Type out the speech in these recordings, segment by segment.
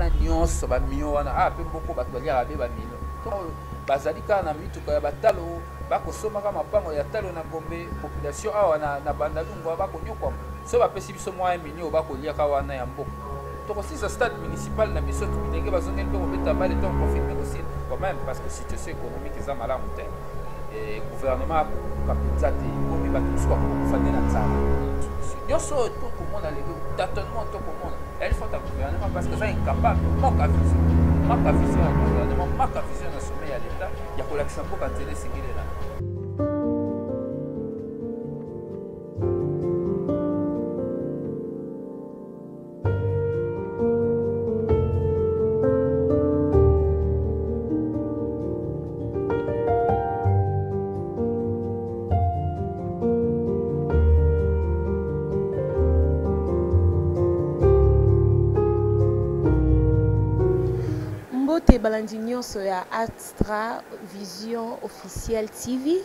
wana nyonso ba mio wana ah pe mboko batwalia ba mino to bazali ka na mituka ya batalo bakosoma ka mapango ya talo na Gombe population awa na bandalungu bakonyokwa so bapesi biso mwa minio bakolia ka wana ya mboko to aussi sa stade municipal na biso tubinenge bazongeli pe kobeta bale to confirmer aussi quand même parce que situation économique eza malamu te et gouvernement kapitate komi batusuka kofande na tsala nyonso to komona lelo tâtonnement to komona elle faut ta gouvernement parce que ça incapable manque à vision ya gouvernement manque à vision na sommet ya l'état ya kolakisa mboka tele singile na balandi nyonso ya Astra Vision Officiel TV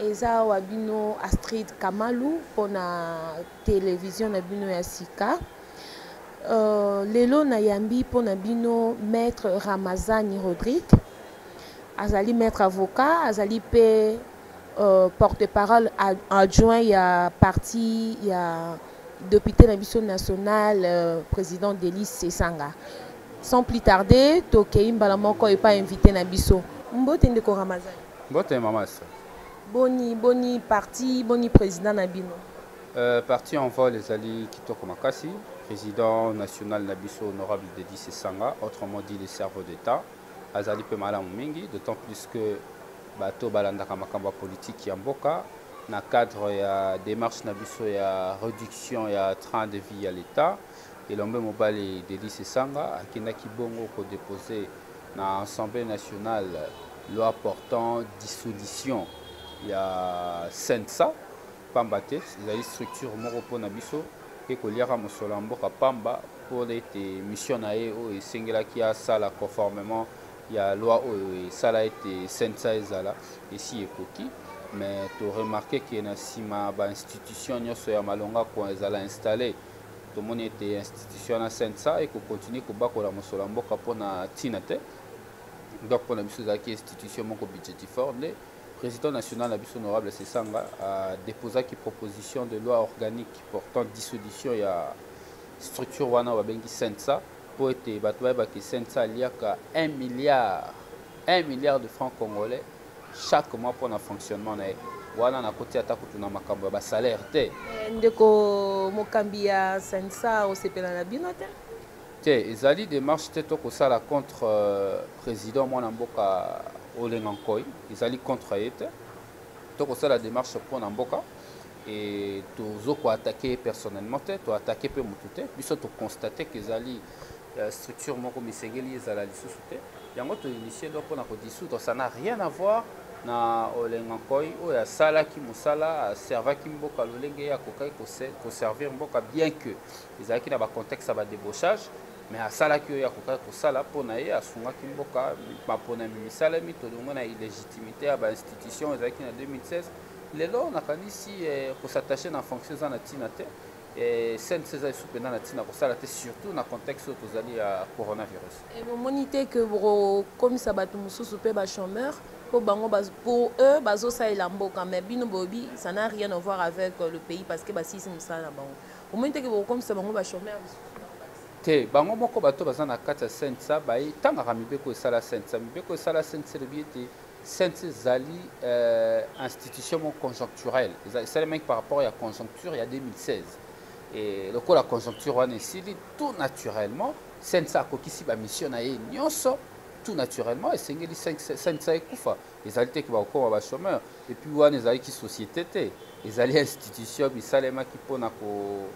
eza wabino Astrid Kamalu pona télévision na bino ya sika lelo na yambi pona bino maître Ramazani Rodrigue azali maître avocat azali pe porte-parole adjoint ya parti ya député na biso national président Delis Sesanga. Sans plus tarder, Tokei Mbalamoko n'est pas invité na biso. Mbote ndeko Ramazani. Mbote mamas. Boni parti, boni président na bino. Parti en vol les ali Kitoko Makasi, président national na biso honorable Delis Sesanga, autrement dit le cerveau d'État. Azali pe malamu mingi, d'autant plus que bato balandaka makamba politique ya mboka na cadre ya démarche na biso ya réduction ya train de vie à l'État. Et l'homme mobile Delis Sesanga qui n'a qui bongo pour déposer dans l'Assemblée nationale loi portant dissolution il y a Sensa Pambate il y a structure moropo nabiso et que liara mosolambo Pamba pour les missions nae et singela qui a ça là conformément il y a loi et ça a été Sensa ezala ici et Koki mais tu remarqué qu'il y a une institution nyoso ya malonga ko ezala installé tout le monde était institution à Sensa et qu'on continue à battre la Mosolambo pour na Tinate. Donc pour la mission de institution mon budget fort, le président national la mission honorable Sesanga a déposé une proposition de loi organique portant dissolution ya structure wana wa bengi Sensa pour être battu ba ki Sensa il y a 1 milliard de francs congolais chaque mois pour le fonctionnement na wana na côté ata kutuna makambo ba salaire te ndeko mokambi ya Sensa osepela na bino te ezali démarche te to kosala contre président mwana mboka Olengankoi ezali contre ete to kosala démarche pour na mboka et tozo ko attaquer personnellement te to attaquer pe mutu te biso to constater que ezali structure moko misengeli ezala lisusu te yango to initier donc pour na ko dissoudre ça n'a rien à voir na Olengankoi oya sala ki musala serva ki mboka lolenge ya kokai ko servir mboka bien que ezalaki na ba contexte ba débauchage mais à sala ki oya kokai ko sala pona ye asunga ki mboka ba pona misala mi to dongo na illégitimité ya ba institution ezalaki na 2016 lelo na kanisi ko s'attacher na fonction za na tinate et Sensa soupena na tina ko sala te surtout na contexte tozali ya coronavirus et vous monitez que comme ça ba mususu pe ba chômeur pour eux, bazo ça est l'amboka, mais bino bobi, ça n'a rien à voir avec le pays parce que si c'est ça là bas. Au moins que comme ça bango ba chômeur. Te bango moko bato bazana kata Sensa bai tanga kamibeko sala Sensa, mibeko sala Sensa le biete Sensa zali institution conjoncturelle. C'est le mec par rapport à la conjoncture il y a 2016. Et le coup la conjoncture on est tout naturellement Sensa kokisi ba mission na ye nyonso tout naturellement et c'est ngeli Sensa ekufa ezalité ki ba ko ba chômeur et puis wana ezaliki société te ezali institution bisalema ki pona ko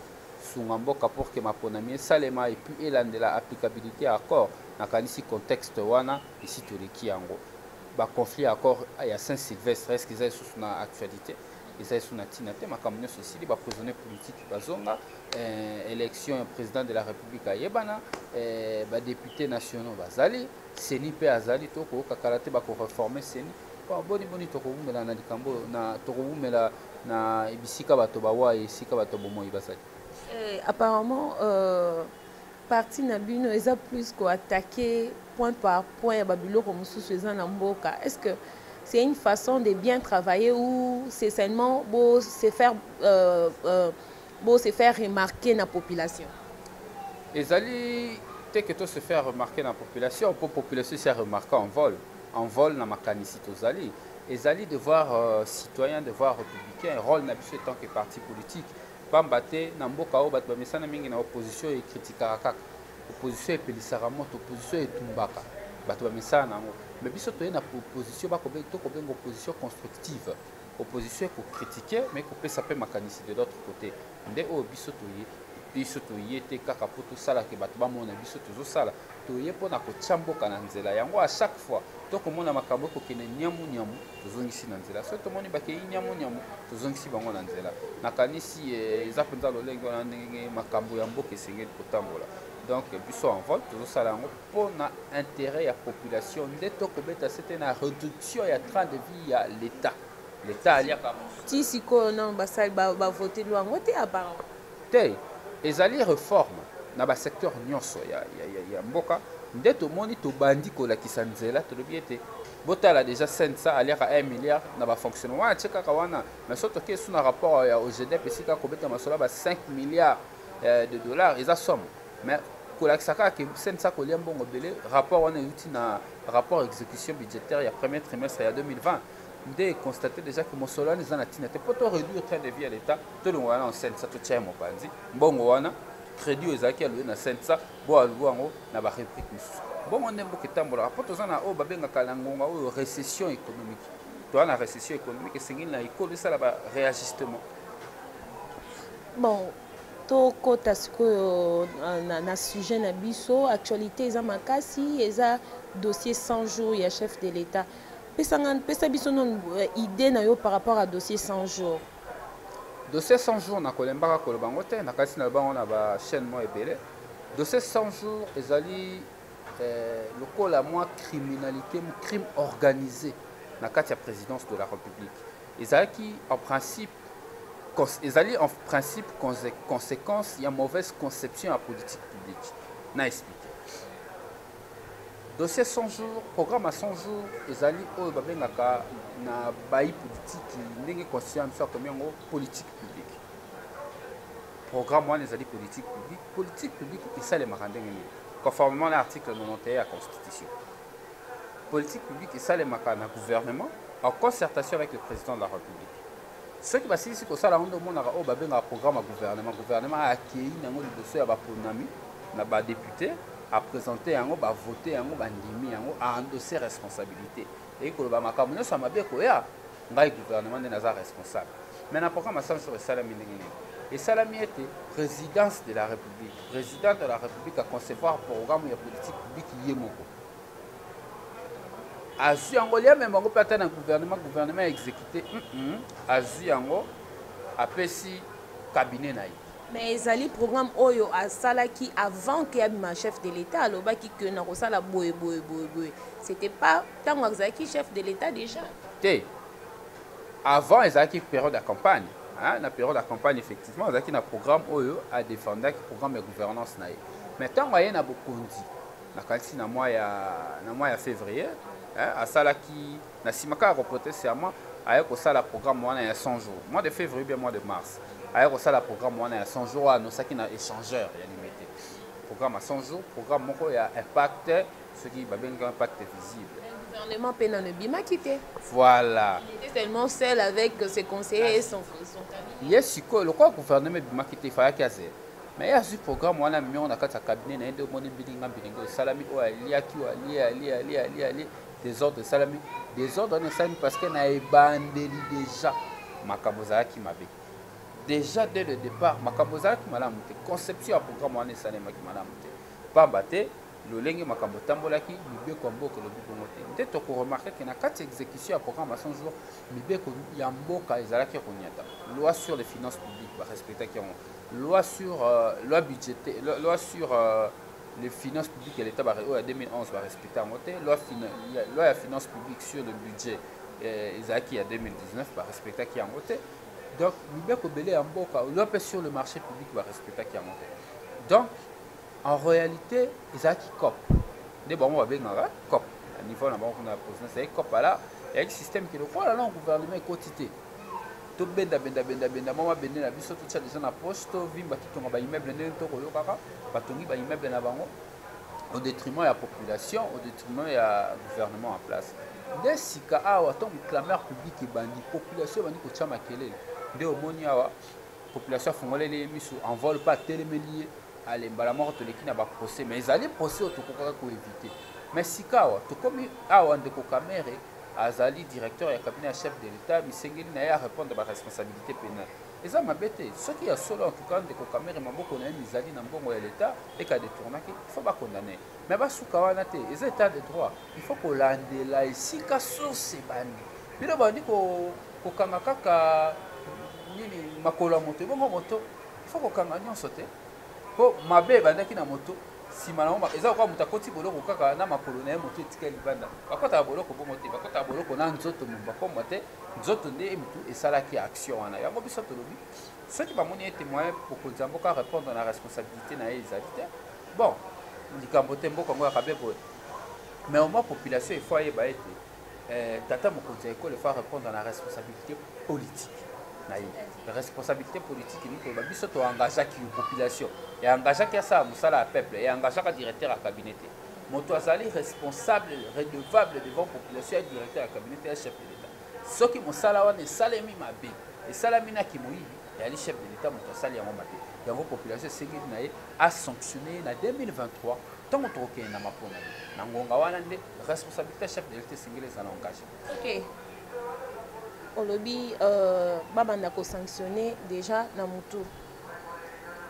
sunga mboka pour que maponami salema et puis elandela applicabilité accord na kanisi contexte wana ici toleki yango ba conflit accord ya Saint-Sylvestre est-ce qu'ils sont na actualité ils sont na tinate makambo nyonso esili ba prisonnier politique bazonga élection président de la République ayebana ba députés nationaux bazali Seni pe azali toko kakarate ba ko réformer Seni bon boni toko umela na likambo na toko umela na ibisika bato bawa isika bato bomo ibasali apparemment parti Nabino, ils ont plus attaqué point par point Babilo comme sous Namboka. Est-ce que c'est une façon de bien travailler ou c'est seulement pour se faire remarquer dans la population? Les alliés, dès que tu se faire remarquer dans la population, pour la population se remarquer en vol dans ma canicité aux alliés. Les alliés devoir citoyen, devoir républicain, rôle n'habitué tant que parti politique. Pambaté, Namboka, Batbamesana mingi na opposition et critique kaka. Opposition et Pelisaramoto, opposition et Tumbaka. Batbamesana. Mais biso to na opposition ba ko bengo opposition constructive. Opposition ko critiquer mais ko peut saper makanisi de l'autre côté. Nde o biso to yete kaka poto sala ke bato ba mona biso to zo sala. To ye pona ko chamboka na nzela yango à chaque fois. To ko mona makambo ko kene nyamu to zongisi na nzela. So to moni ba ke nyamu to zongisi bango na nzela. Nakanisi eza penza lolengo na ndenge makambo ya mboka esengeli kotambola. Donc biso en vol to zo sala yango pona intérêt ya population nde to ko beta c'était na réduction ya train de vie ya l'état. L'état alia comme ti siko non basal ba voter loi ngote apparemment. Te ezali réforme na ba secteur nyonso ya mboka nde to moni to bandi ko la kisanzela to lobi ete botala déjà sensa aliaka 1 milliard na ba fonctionnement wana cheka kawana mais surtout que sous un rapport au GDP esika ko beta masola ba 5 milliards de dollars eza somme mais ko la kisaka ke sensa ko lia mbongo belé rapport wana yuti na rapport exécution budgétaire ya premier trimestre ya 2020 de constater déjà que mon solane est en Tina. Tu peux réduire le train de vie à l'État. Tout le monde en scène, ça te tient mon panzi. Bon, on a crédit aux acquis à louer dans scène ça. Bon, à louer en haut, n'a pas réplique. Bon, on aime beaucoup de temps. Pour tous en a haut, babenga kalangonga ou récession économique. Toi, la récession économique, c'est une école ça là-bas réajustement. Bon. Toko tasiko na sujet na biso actualité eza makasi eza dossier 100 jours ya chef de l'État. Pesa biso non idée na yo par rapport à dossier 100 jours. Dossier 100 jours na kolembaka kolobango te na kasi na bango na ba chaîne mo ebele. Dossier 100 jours ezali lokola moi criminalité, crime organisé na kati ya présidence de la République. Ezali en principe conséquence, il y a mauvaise conception à la politique publique. Na expliqué. Dossier 100 jours, programme à 100 jours, ils allaient au Babengaka na bail politique, n'engagé conscient ça comme une politique publique. Programme one les alliés politique publique, et ça les marandés conformément à l'article 91 de la Constitution. Politique publique, et ça les marandés gouvernement en concertation avec le président de la République. Ce qui va se passer, c'est que ça, on a un programme à gouvernement. Le gouvernement a accueilli le dossier à la député, à présenter, à voter, à endosser responsabilité. Et que le gouvernement ça m'a bien que le gouvernement est responsable. Mais le programme à 100 jours, et Salami était présidence de la République. Président de la République a concevoir un programme de politique publique qui est mon Azu yango lia même bango pata na gouvernement exécuté azu yango apesi cabinet na. Mais ezali programme oyo asalaki avant que abima chef de l'État alobaki que na kosala boye. C'était pas tant azaki chef de l'État déjà. Té. Avant ezaki période de campagne, hein, na période de campagne effectivement ezaki na programme oyo a défendre programme de gouvernance na. Mais tant que na bokondi na kanti na mois ya février à Salaki, na simaka reporté serment avec au sala programme wana ya 100 jours. Mois de février bien mois de mars. Avec au sala programme wana ya 100 jours à saki na échangeur ya limité. Programme à 100 jours, programme moko ya impact ce qui va bien un impact visible. Le gouvernement pena ne bima quitté. Voilà. Il était tellement seul avec ses conseillers et son cabinet. Yes, le gouvernement bima quitté faya kaze. Mais il y a ce programme wana on a quatre cabinet na ndo moni bilinga salami o aliaki o ali des ordres de salami des ordres de salami parce que na ebandeli déjà makaboza ki mabe déjà dès le départ makaboza ki malamu te conception ya programme wana salami ki malamu te pamba te lolenge makambo tambolaki mibeko mboka lo bikongo te nde to ko remarquer que na kati exécution ya programme à 100 jours mibeko ya mboka ezalaki konyata loi sur les finances publiques ba respecter qui loi sur loi budgétaire loi sur les finances publiques et l'État en 2011 va respecter en moté loi de finances publiques sur le budget Isaki en 2019 va respecter qui en moté donc bien que belé en boka loi sur le marché public va respecter qui en moté donc en réalité ezalaki COP nde bango babengaka COP à niveau na bango na présidence ezalaki COP ala eyaki système ke lokola na gouvernement ekoti te tobenda mwa mabende na biso totya deja na poche tovimba totonga baimmeuble ndenge tokoyokaka batongi baimmeuble na bango au détriment de la population, au détriment du gouvernement en place. Dès sika awa tant clameur publique et bandi population bandi ko tchama kelele. Dès au moni awa population fongolé les misu en vol pas télémélié allez mbala mort to leki na ba procès mais ils allaient procès au tokoka ko éviter. Mais sika awa to comme awa ndeko kamere azali directeur et cabinet chef de l'état misengeli na ya répondre à ba responsabilité pénale. Eza mabete ce qui a solo en tout cas ndeko kamere maboko na mizali na mbongo ya l'état et ka détournaki il faut pas condamner mais ba suka wana te eza état de droit il faut ko landela esika source bandi bino bandi ko kanga kaka nini makolo moto bongo moto il faut ko kanga nyonso te po mabe bandaki na moto sima na ngoma eza kwa mutakoti boloko kaka na makolo na moto etika libanda bakota boloko bongo te bakota boloko na nzoto mbako mote nzoto nde mutu esalaki action wana yango biso tolobi ceux qui bamoni ete moyen pour que Nzamboka répondre à la responsabilité na ezalité bon likambo te mboko ngo akabe boye mais au moins population il faut yeba ete tata mokonzi école il faut répondre à la responsabilité politique la responsabilité politique ni ko biso to engageaki population et engageaki ça musala peuple et engageaki directeur à cabinet moto azali responsable redevable devant population et directeur à cabinet et chef de l'état soki musala wana esalemi mabe esalami na kimoyi et ali chef de l'état moto asali yango mabe yango population sengeli na ye a sanctionné na 2023 tango tokokende na mapona na ngonga wana nde responsabilité chef de l'état sengeli ezala engagé. Ok. Olobi babanda ko sanctionner déjà na mutu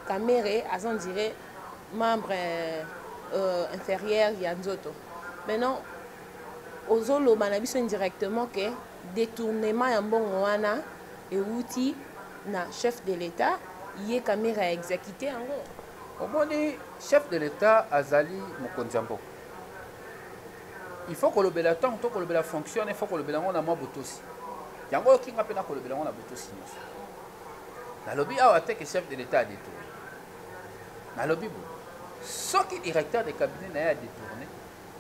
Kamere azan dirait membre inférieur ya nzoto maintenant ozolo banabiso indirectement que détournement ya mbongo wana euti na chef de l'état yé Kamere a exécuté yango omoni chef de l'état azali mokonzi mboka il faut que le bélaton to ko le béla fonctionne il faut que le bélango na mabotosi yango kinga pena ko le bélango na botosi nyonso na lobi awa te que chef de l'état a détourné na lobi bo soki directeur de cabinet na ya détourné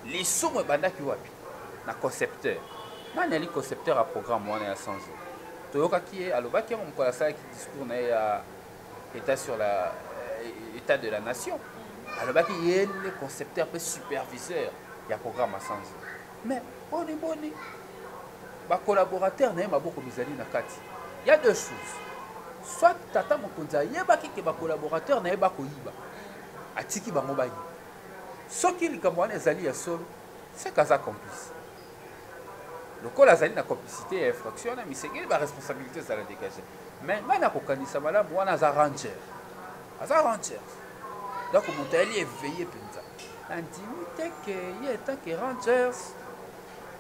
les sommes bandaki wapi na concepteur nani ali concepteur à programme wana ya 100 jours toyokaki ye alobaki yango mokolo asalaki discours na ye ya état sur la état de la nation alobaki ye le concepteur mpe superviseur ya programme à 100 jours mais boni ba collaborateur na ye maboko mizali na kati il y a deux choses soit tata mokonzi ayebaki ke ba collaborateur na ye bakoyiba atiki bango bayi soki likambo wana ezali ya solo c'est kaza complice lokola azali na complicité ya infraction na misengeli baresponsabilité ezala dégagé mais ngai nakokanisa malamu wana aza ranger donc moto ayeli éveillé mpenza nandimi te ke ye etake rangers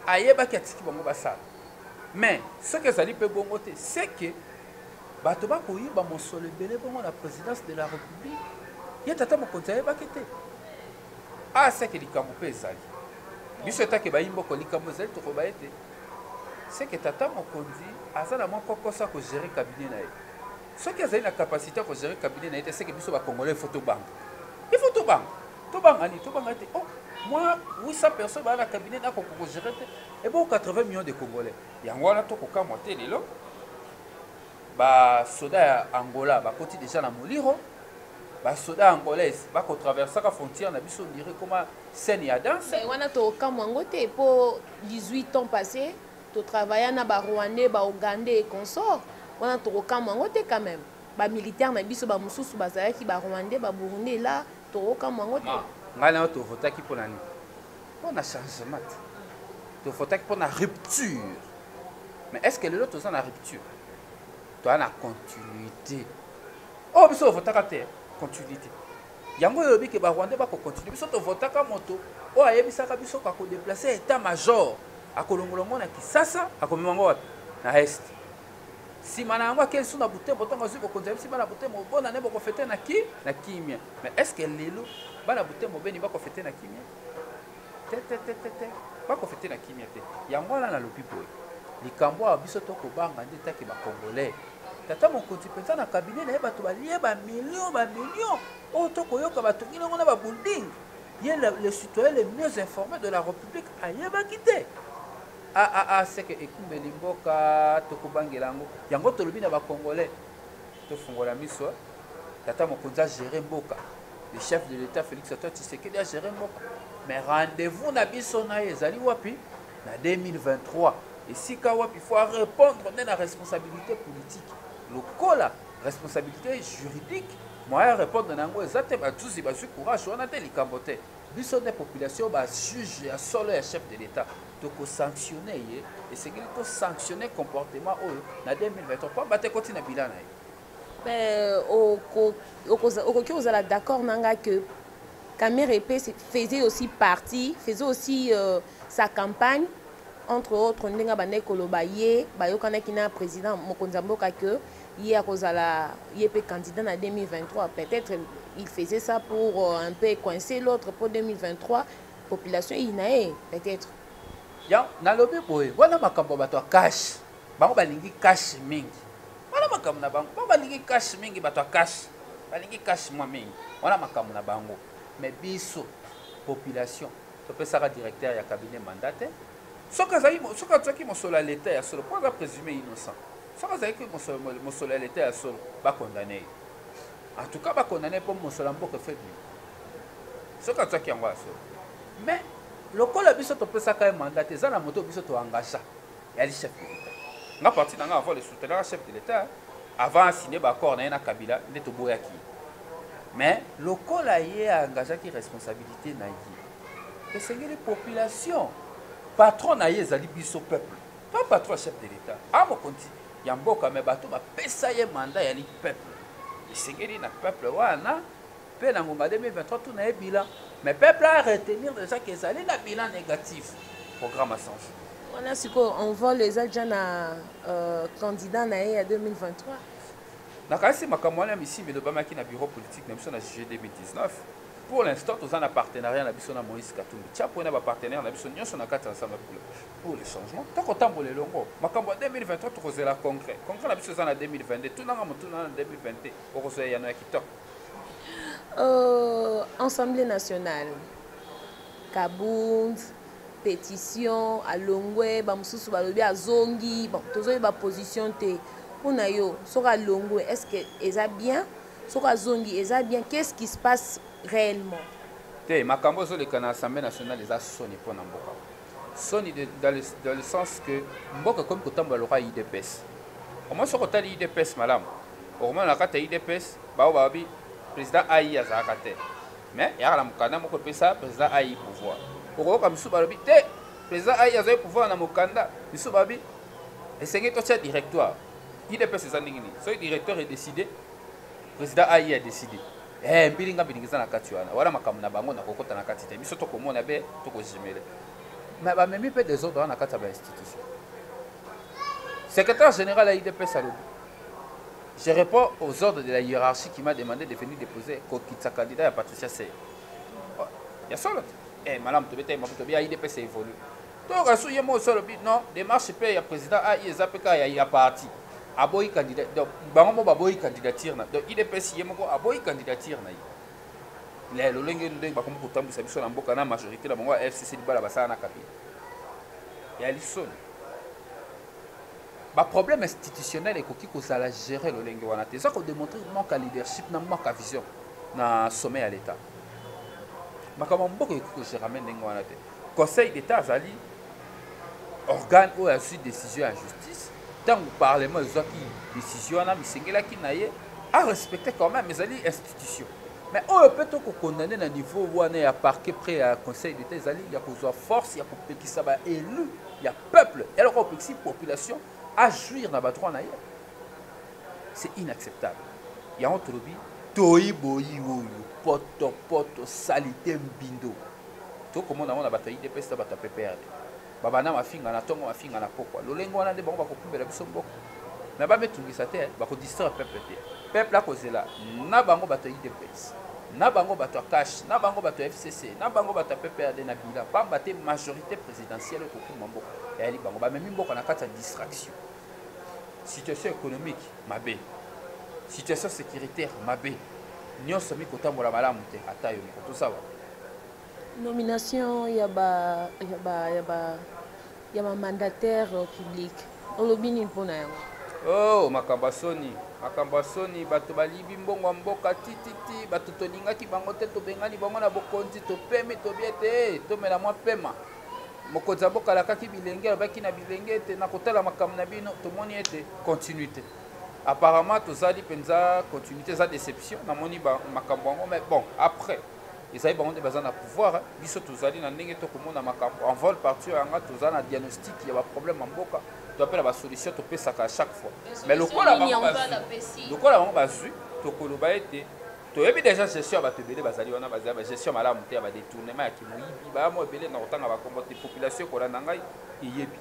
ayebaki atiki bango basala mais soki ezali mpe bongo te c'est que bato bakoyiba mosolo ebele bongo na présidence de la république ye tata mokonzi ayebaki te aseke likambo mpe ezali biso etake bayimboko likambo ezali tokoba ete seke tata mokonzi aza na mwa kokosa kogérer cabinet na ye soki azali na capacité ya kogérer cabinet na ye te seke biso bacongolais il faut tobanga ete oh moi 800 personnes baa na cabinet nakoko kogérer te ebo 80 millions de congolais yango wana tokokamwa te lelo basoda ya angola bakoti déjà na moliro basoda angolaise bakotraversaka frontière na biso ndire koma scène ya danse wana tokamwa yango te po 18 ans passé totravailla na barwandais baougandais et consort wana tokokamwa yango te quand même bamilitaire na biso bamosusu bazalaki barwandais baburundais la tokokamwa yango te ngai na tovotaki mpo na nini mpo na changement te tovotaki mpo na rupture mais est ce que lelo toza na rupture toza na continuité oyo biso tovotaka te continuité yango elobi ke barwandais bakocontinue biso tovotaka moto oyo ayebisaka biso kakodeplace état major akolongolongo na kisasa akomemango wapi na est nsima na yango akeli so na butembo ntongo azwi bokonzi ayebisi bana butembo bona ne bokofete na kimia mais est ce que lelo bana butembo beni bakofete na kimia te bakofete na kimia te yango wana nalobi boye likambo awa biso tokobanga nde taki bacongolais tata mokonzi mpenza na cabinet na ye bato balie bamillion oyo tokoyoka batongi nango na babuilding ye le citoyen le mieux informé de la république ayebaki te seke ekumbeli mboka tokobangela yango yango tolobi na bacongolais tofungola miso tata mokonzi agere mboka le chef de l'état Félix Antoine Tshisekedi agere mboka mais rendez-vous na biso na ye ezali wapi na 2023 esika wapi faut répondre na responsabilité politique lokola responsabilité juridique moyen répondre nango eza te batuzi bazwi courage wana te likambo te biso nde population bajuge ya solo ya chef de l'état tokosanctionne ye esengeli tosanctionne comportement oyo na 2023 mpo bate koti na bilan na ye. Okoki ozala d'accord nanga que Kamerhe faisait aussi partie, faisait aussi sa campagne, entre autres, Ndenga Bane Koloba Ye, Bayokana Kina président Mokonzi Mboka que Ye Akozala Ye pe candidat en 2023. Peut-être il faisait ça pour un peu coincer l'autre pour 2023. Population Inae, peut-être. Ya, nalobi boy, wana makambo bato cash. Bango balingi cash mingi. Wana makambo na bango, balingi cash mingi bato cash. Balingi cash mwa mingi. Wana makambo na bango. Mais biso population to pesaka directeur ya cabinet mandaté soka zaki mosolo l'état ya solo pour présumer innocent soka zaki mosolo l'état ya solo ba condamné en tout cas ba condamné pour mosolo mboka fait soka zaki yango solo mais lokola biso to pesaka mandaté za na moto biso to engagea ya le chef de l'état nga parti nanga avant le soutenir chef de l'état avant signer ba accord na Kabila neto boyaki. Mais le col a engagé qui responsabilité na et c'est les populations patron na zali biso peuple pas patron chef de l'état a mo konti yamboka me bato ba pesa ye mandat ya li peuple et c'est na peuple wana pe na ngomba 2023 tout na bilan mais peuple a retenir déjà que ça na bilan négatif programme à changer voilà ce qu'on voit les agents candidats na 2023. Nakasi makamwana misi mais Obama qui na bureau politique même na juillet 2019 pour l'instant tous en a partenariat na biso na Moïse Katumbi tia pour na ba partenaire na biso nyonso na kati ensemble pour le changement tant qu'autant les longo makambo 2023 to kozela concret na biso za na 2022 tout nanga mutu na 2020 pour kozela yana kitoko Assemblée nationale Kabound pétition alongwe ba mususu balobi azongi bon tozoyi ba position te. Sera longo, est-ce que est bien? Sera zongi, est bien? Qu'est-ce qui se passe réellement? Makambo zo le kana Assemblée nationale les a sonné pour Namboka. Sonné dans le sens que Mboka comme Kotambo l'aura IDPS. Au moins sur côté IDPS madame. Au moins la carte IDPS, baobabi président AI azakate. Mais il y a la mukanda moko pesa président AI pouvoir. Pour comme sous balobi te président AI azay pouvoir na mukanda, sous babi et c'est que directoire. Il est passé ça n'ingini. So le directeur est décidé, le président AI a décidé. Bilinga bilingiza na kati wana. Wala makamu na bango na kokota na kati te. Biso to komona be to ko jimele. Mais ba même peu des ordres na kati ba institution. Secrétaire général à IDP Salobi. Je réponds aux ordres de la hiérarchie qui m'a demandé de venir déposer sa candidat à Patricia Sey. Il y a ça là. Madame to beta mabuto bien IDP c'est évolue. Donc asu yemo solobi non, démarche pe ya président AI ezapeka ya parti. Aboyi candidat donc bango baboyi candidature na donc IDPS yemoko aboyi candidature na yi le lolenge ndenge bakomo kutambisa biso na mboka na majorité la bango FCC libala basala na Kabila ya lisoni ba problème institutionnel ekoki kozala gérer lolenge wana te ça ko démontrer manque à leadership na manque à vision na sommet à l'état makambo mboka ekoki gérer ndenge wana te conseil d'état azali organe ou a su décision en justice. Tant que le Parlement a une décision, à respecter quand même les institutions. Mais on peut condamner à niveau où on est à parquet près à conseil d'État, il y a besoin de force, il y a qui ça va élu, il y a peuple, et alors on peut la population à jouir dans le droit. C'est inacceptable. Il y a un trobi, toi boyi poto poto salité mbindo. Tout comme on a la bataille de peste, bataille PPRD. Babana mafinga na tongo mafinga na pokwa lolengo wana nde bango bakokumbela biso mboko na ba metungisa te bakodistraire peuple te peuple akozela na bango bato IDPS na bango bato cash na bango bato FCC na bango bato PPRD na bila pamba te majorité présidentielle kokuma mboko ya li bango ba memi mboko na kati ya distraction situation économique mabe, situation sécuritaire mabe, nyonso mi kotambola malamu te ata yo moko tosawa. Nomination ya ba mandataire public olobi nini mpona yango? Oh, makambo soni bato balibi mbongo mboka tititi bato tolingaki bango te tobengani bango na bokonzi topemi tobie te tomela mwa pema mokonzi ya mboka alakaki bilenge alobaki na bilenge ete na kotala makambo na bino tomoni ete continuité apparemment tozali mpenza continuité eza déception namoni makambo yango mais bon après ezali bango nde baza na pouvoir biso tozali na ndenge tokomona makambo en vol parti yanga toza na diagnostic ya baproblème ya mboka toapela basolution topesaka à chaque fois mais lokola bango bazwi tokoloba ete toyebi déjà gestion ya bato ebele bazali wana bazali bagestion malamu te ya badétournement ya kimoyibi bamo ebele na kotanga bakombo te population ekolanda ngai eyebi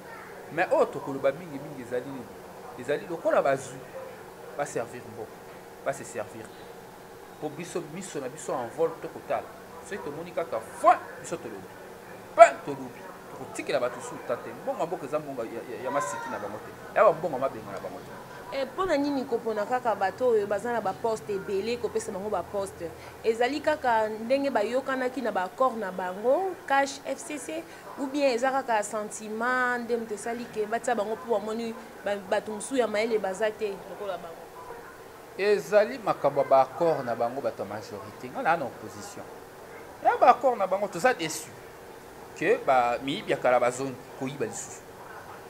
mais oyo tokoloba mingimingi ezali nini ezali lokola bazwi baservir mboka base servir po biso miso na biso en vol tokotala soki tomoni kaka foi biso tolobi mpe tolobi tokotikela bato suta te mbongo mboka eza mbongo ya masiki na bango te ya bambongo mabenga na bango te. Mpona nini kopona kaka bato oyo baza na baposte ebele kopesa bango baposte ezali kaka ndenge bayokanaki na baaccord na bango cash FCC ou bien eza kaka sentiment nde moto esali ke batia bango mpo bamoni bato mosusu ya mayele baza te lokola bango? Ezali makambo ya baaccord na bango bato ya majorité nga na opposition ya baaccord na bango toza déçu ke miyibi ya kala bazongi koyiba lisusu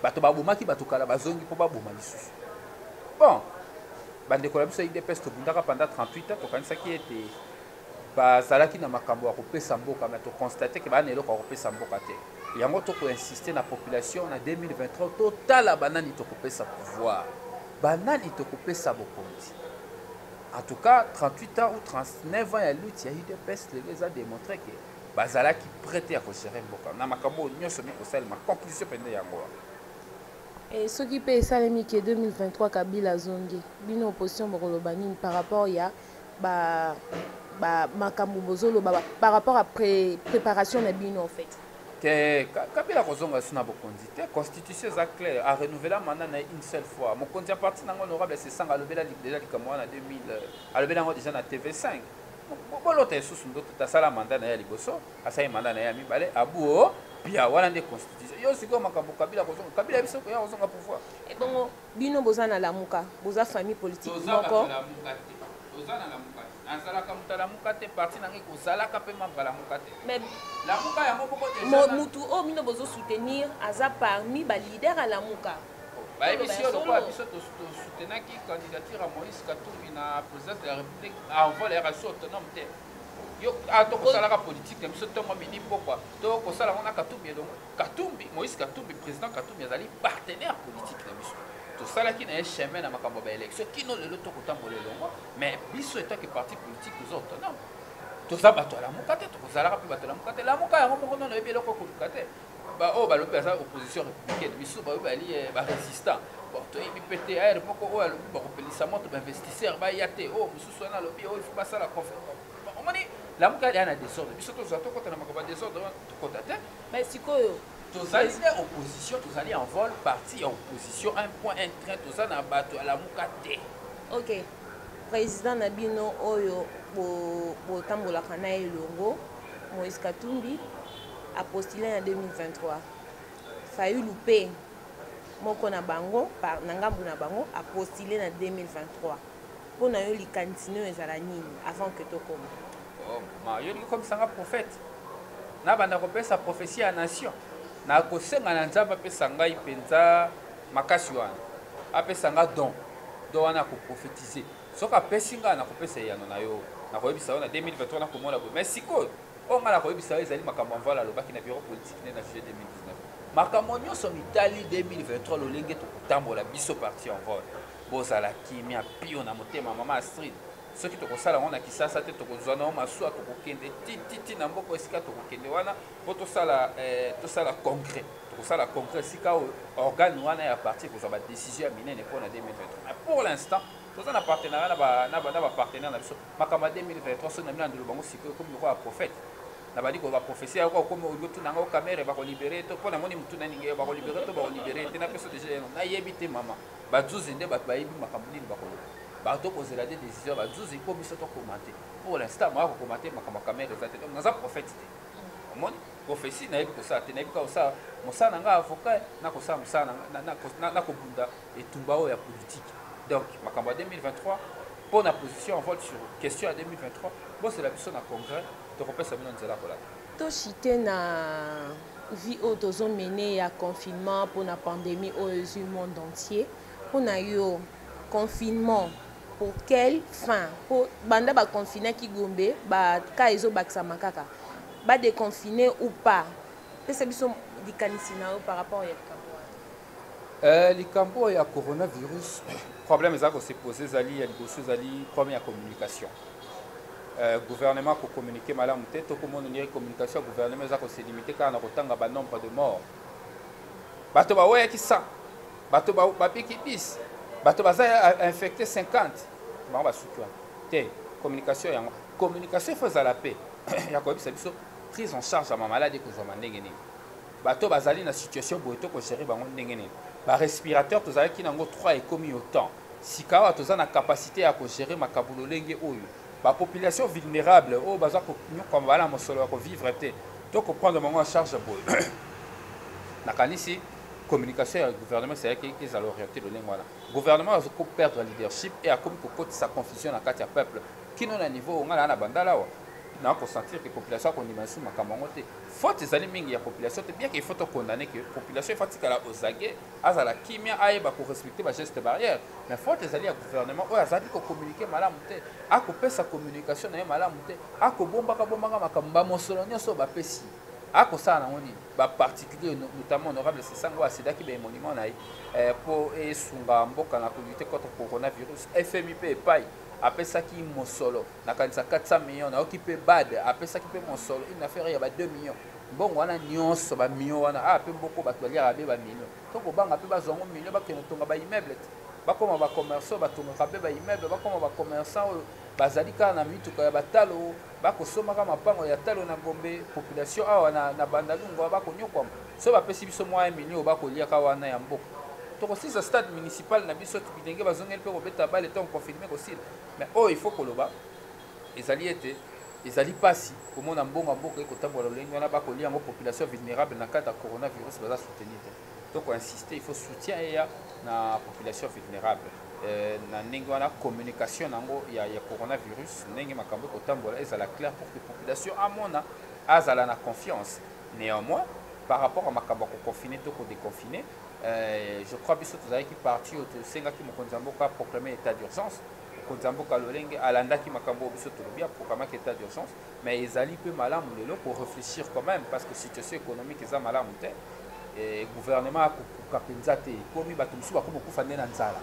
bato babomaki bato kala bazongi mpo baboma lisusu. Bon, bandeko na biso ya UDPS tobundaka pendant 38 ans tokanisaki ete bazalaki na makambo ya kopesa mboka mais tokonstate ke bana eloko ya kopesa mboka te yango tokoinsiste na population na 2023 totala banani tokopesa pouvoir banani tokopesa bokonzi. En tout cas 38 ans ou 39 ans ya lutte ya UDPS lelo eza démontré ke bazalaki prêté ya kogere mboka na makambo nyonso mi kosalema conclusion pende yango. Et ce qui peut être 2023 Kabila zongi bino opposition bokoloba nini par rapport ya makambo bozolo par rapport à préparation na bino en fait que Kabila kozonga suna bokonzi te constitution est claire à renouveler mandat na une seule fois mokonzi a parti nango honorable c'est sanga lobela déjà likamwa na 2000 alobela ngo déjà na TV5 bolota esusu ndo tasala mandat na ya liboso asai mandat na ya mibale abuo bien wana nde constitution yo siko makambo Kabila kozonga Kabila biso ko ya kozonga pouvoir et bongo bino boza na lamuka boza famille politique moko toza na lamuka nazalaka mutala mukate parti nangi kozalaka pe membre la mukate mais lamuka yango poko déjà mutu o bino bozo soutenir aza parmi ba leader à lamuka bayebi yo lokola biso tosoutenaki candidature ya Moïse Katumbi na présidence de la République avant la RSO autonome te yo tokosalaka politique na biso ntongo mini pokwa tokosala ngo na Katumbi elongo Katumbi Moïse Katumbi président Katumbi azali partenaire politique na biso tosalaki na ye chemin na makambo ya baélection kino lelo tokotambola elongo mais biso etaki parti politique toza autonome toza bato ya lamuka te tokozalaka mpe bato ya lamuka te lamuka yango moko nono oyebi eloko ekoluka te oyo balobi baza opposition républicaine biso baoyo bali barésistant bon toyebi mpe te aire moko oyo alobi bakopelisa moto bainvestisseur baya te oyo mosusu wana alobi oyo ifo basala conférence omoni lamuka ya na désordre biso tozwa tokota na makambo ya désordre tokota te mais sikoyo tozali na opposition tozali en vol parti ya opposition un point un train toza na bato ya lamuka te. Ok président na bino oyo botambolaka na elongo Moïse Katumbi a postulé en 2023 failli louper moko na bango par nangambu na bango a postulé en 2023 pour na yo li continuer ezala nini avant que tokoma ma yo comme ça prophète na banda kopesa prophétie à nation na kosenga na nzambe apesa ngai mpenza makasi wana apesa nga don wana koprophétiser soki apesi ngai nakopesa eyano na yo nakoyebisa yo na 2023 nakomona boye mais sikoyo oyo ngai nakoyebisa yo ezali makambo amvala alobaki na bureau politique ne na juillet 2019 makambo nyonso mitali 2023 lolenge tokotambola biso parti en vol bozala kimia pio na motema mama Astrid soki tokosala ngo na Kisasa te tokozwa na masuwa tokokende tititi na mboko esika tokokende wana po tosala congrès tokosala congrès esika organe wana ya parti kozwa badécision ya minene mpo na 2023 mais pour l'instant toza na partenariat na bapartenaire na biso makambo ya 2023 so na mina ndelo bango sikoyo komi lokola prophète na bali ko ba prophétie ya ko comme au tout nanga caméra ba ko libérer to pona moni mutu na ninge ba ko libérer to ba ko libérer te na peso déjà na yebite mama ba zuzi nde ba yebi makambo nini ba ko ba to poser la décision ba zuzi ko biso to commenter pour l'instant moi ko commenter makambo caméra za te donc na za prophète te moni prophétie na yebi ko sa te na yebi ko sa mosana nga avocat na ko sa mosana na ko bunda etumba o ya politique donc makambo 2023 pour la position en vote sur question à 2023 bon c'est la biso na congrès to kopesa bino nzela kola to chité na vie otozo mené ya confinement pour la pandémie au monde entier pour na yo confinement pour quelle fin pour banda ba confiner ki gombe ba ka ezo bakisa makaka ba déconfiner ou pas c'est biso dikanisi na par rapport à likambo ya coronavirus problème ezako se poser zali ya liboso zali première communication gouvernement ko communiquer malamu te to ko mona ni communication gouvernement ezako se limiter kana kotanga ba nombre de morts bato ba waya ki 100 bato ba piki 10 bato baza infecté 50 ba ba sukwa te communication faut la paix ya ko bisa biso prise en charge ya maladie ko zoma ndenge nini bato bazali na situation boye to ko gérer bango ndenge nini ba respirateur tozali ki nango 3 ekomi autant sikawa toza na capacité ya ko gérer makabulo lenge oyo ba population vulnérable o baza ko nyoko bala mosolo ya ko vivre te to ko prendre bango en charge boye na kanisi communication ya gouvernement c'est qui qu'ils allaient orienter le lengwana gouvernement a ko perdre leadership et a comme ko sa confusion na kati ya peuple qui non à niveau ngala na bandala wa na ko sentir que population ko ndimansu makamango te faute ezali mingi ya population te bien qu'il faut condamner que population fatika la ozage azala kimia ayeba ko respecter ba geste barrière mais faute ezali ya gouvernement o azali ko communiquer malamu te ako pesa communication na malamu te ako bombaka makamba mosolo nyoso ba pesi ako sana ngoni ba particulier notamment honorable Sesango asidaki ba monument na pour esunga mboka na lutter contre coronavirus FMI pe pai apesaki mosolo na kanisa 400 millions na okipe bad apesaki pe mosolo une affaire ya ba 2 millions bongo wana nyonso ba millions wana pe mboko bato balia be ba millions to ko banga pe bazongo millions ba keno tonga ba immeuble ba koma ba commerçant ba tonga be ba immeuble ba koma ba commerçant bazali ka na mituka ya batalo ba ko soma ka mapango ya talo na Gombe population awa na bandalungu ba ko nyokwa so ba pesi biso mwa millions ba ko lia ka wana ya mboko to ko sisa stade municipal na biso tibidenge bazongeli pe ko beta bale to confirmer ko sil mais oh il faut koloba ezali ete ezali pasi komona mbongo mboka ekotambola lolenge wana bakolia yango population vulnérable na kata coronavirus baza soutenir te to ko insister il faut soutien ya na population vulnérable na ndenge wana communication nango ya coronavirus ndenge makambo ekotambola ezala clair pour que population amona azala na confiance néanmoins par rapport à makambo ko confiner to ko déconfiner je crois biso tozali ki parti to senga ki mokonzi mboka proclamer état d'urgence konzamboka lolenge alandaki makambo biso tolobia programme état d'urgence mais ezali pe malamu lelo pour réfléchir quand même parce que situation économique eza malamu te et gouvernement ko penza te komi bato musu bakomo kufa nde na nzala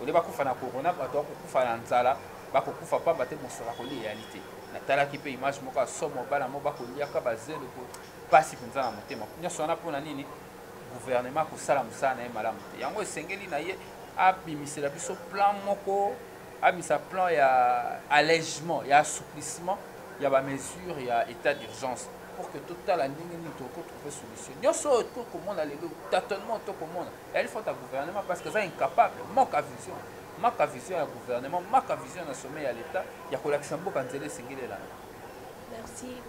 ole bakufa na corona bato bakufa na nzala bakokufa pa bate mosala ko réalité na talaki pe image moko somo bala mo bakolia ka bazelo ko pasi penza na motema nyonso wana pona nini gouvernement ko sala musana e malamu te yango esengeli na ye abimisela biso plan moko amisa plan ya allègement ya assouplissement ya ba mesure ya état d'urgence pour que total la ndenge ni to trouver solution nyoso to komona lelo tâtonnement to komona il faut ta gouvernement parce que ça incapable manque à vision ya gouvernement manque à vision na sommet ya l'état ya kolakisa mboka nzele singilela merci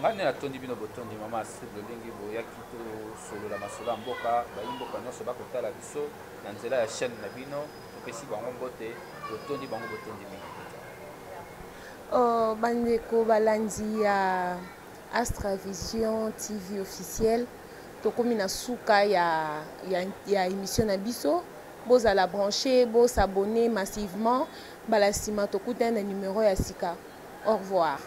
ngani na tondi bino botondi mama c'est de lingi boyaki to solo la masola mboka ba imboka nyonso bakotala biso na nzela ya chaîne na bino pesi bango mbote botondi bango botondi mingi bandeko balandi ya Astravision TV officiel tokomi na suka ya émission na biso bozala branché bo s'abonner massivement balasima tokutana na numéro ya sika au revoir.